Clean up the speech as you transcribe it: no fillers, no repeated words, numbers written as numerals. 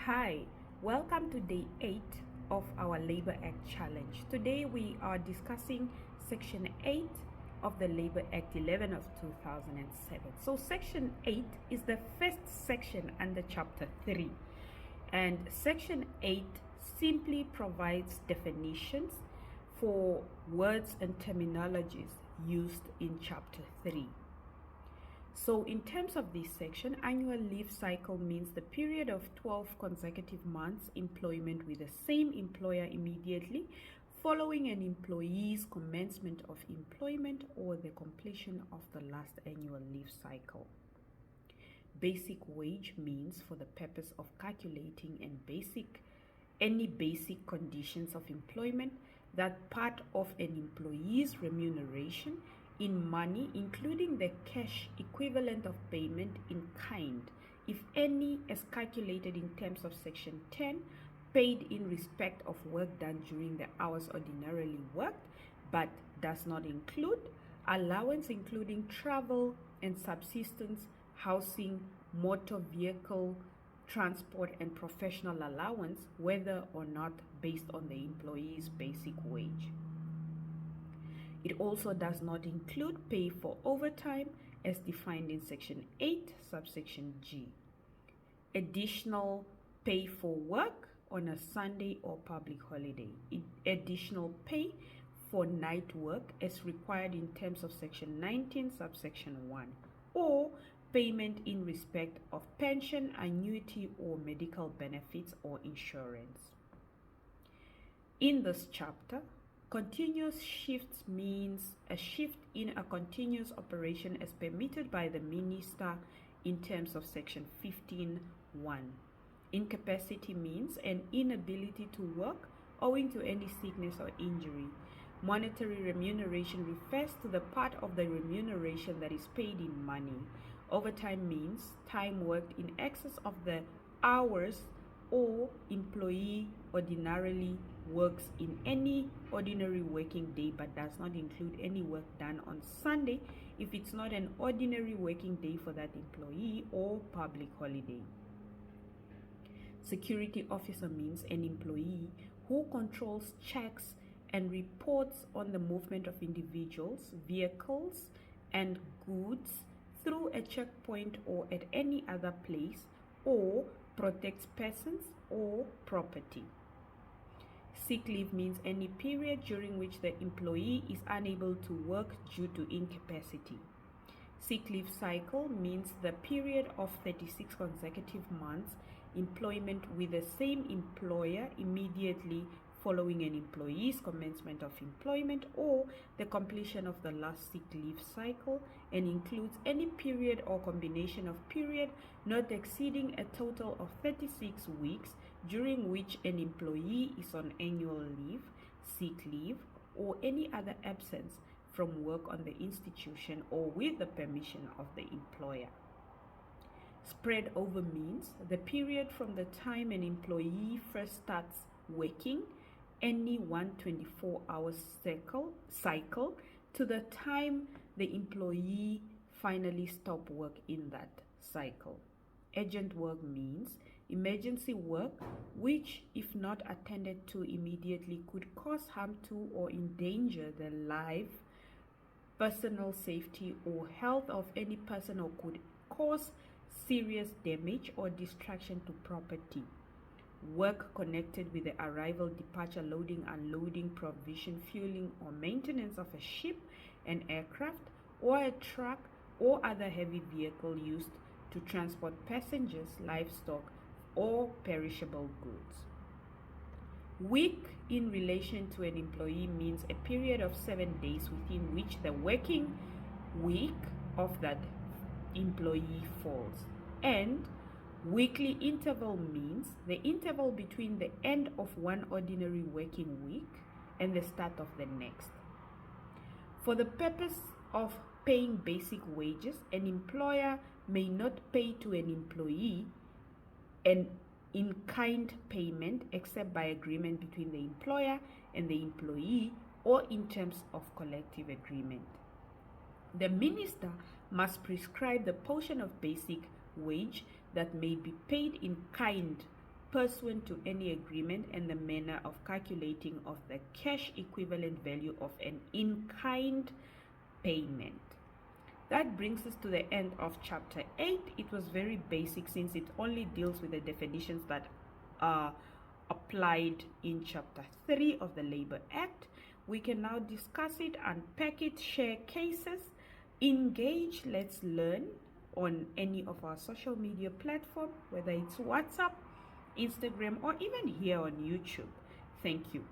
Hi, welcome to day 8 of our Labor Act Challenge. Today we are discussing Section 8 of the Labor Act 11 of 2007. So Section 8 is the first section under Chapter 3. And Section 8 simply provides definitions for words and terminologies used in Chapter 3. So in terms of this section, annual leave cycle means the period of 12 consecutive months employment with the same employer immediately following an employee's commencement of employment or the completion of the last annual leave cycle. Basic wage means for the purpose of calculating any basic conditions of employment that part of an employee's remuneration in money, including the cash equivalent of payment in kind, if any, as calculated in terms of Section 10, paid in respect of work done during the hours ordinarily worked, but does not include allowance including travel and subsistence, housing, motor vehicle, transport, and professional allowance, whether or not based on the employee's basic wage. It also does not include pay for overtime as defined in Section 8, subsection G. Additional pay for work on a Sunday or public holiday. Additional pay for night work as required in terms of Section 19, subsection 1. Or payment in respect of pension, annuity, or medical benefits or insurance. In this chapter, continuous shifts means a shift in a continuous operation as permitted by the minister in terms of Section 15(1). Incapacity means an inability to work owing to any sickness or injury. Monetary remuneration refers to the part of the remuneration that is paid in money. Overtime means time worked in excess of the hours or employee ordinarily works in any ordinary working day but does not include any work done on Sunday if it's not an ordinary working day for that employee or public holiday. Security officer means an employee who controls, checks, and reports on the movement of individuals, vehicles, and goods through a checkpoint or at any other place, or protects persons or property. Sick leave means any period during which the employee is unable to work due to incapacity. Sick leave cycle means the period of 36 consecutive months employment with the same employer immediately following an employee's commencement of employment or the completion of the last sick leave cycle, and includes any period or combination of period not exceeding a total of 36 weeks during which an employee is on annual leave, sick leave, or any other absence from work on the institution or with the permission of the employer. Spread over means the period from the time an employee first starts working, any 124-hour cycle, to the time the employee finally stops work in that cycle. Urgent work means emergency work which, if not attended to immediately, could cause harm to or endanger the life, personal safety, or health of any person, or could cause serious damage or destruction to property. Work connected with the arrival, departure, loading, unloading, provision, fueling, or maintenance of a ship, an aircraft, or a truck, or other heavy vehicle used to transport passengers, livestock, or perishable goods. Week in relation to an employee means a period of 7 days within which the working week of that employee falls. And weekly interval means the interval between the end of one ordinary working week and the start of the next. For the purpose of paying basic wages, an employer may not pay to an employee an in-kind payment except by agreement between the employer and the employee or in terms of collective agreement. The minister must prescribe the portion of basic wage that may be paid in kind pursuant to any agreement and the manner of calculating of the cash equivalent value of an in-kind payment. That brings us to the end of chapter 8. It was very basic since it only deals with the definitions that are applied in chapter 3 of the Labor Act. We can now discuss it, unpack it, share cases, engage, let's learn on any of our social media platform, whether it's WhatsApp, Instagram, or even here on YouTube. Thank you.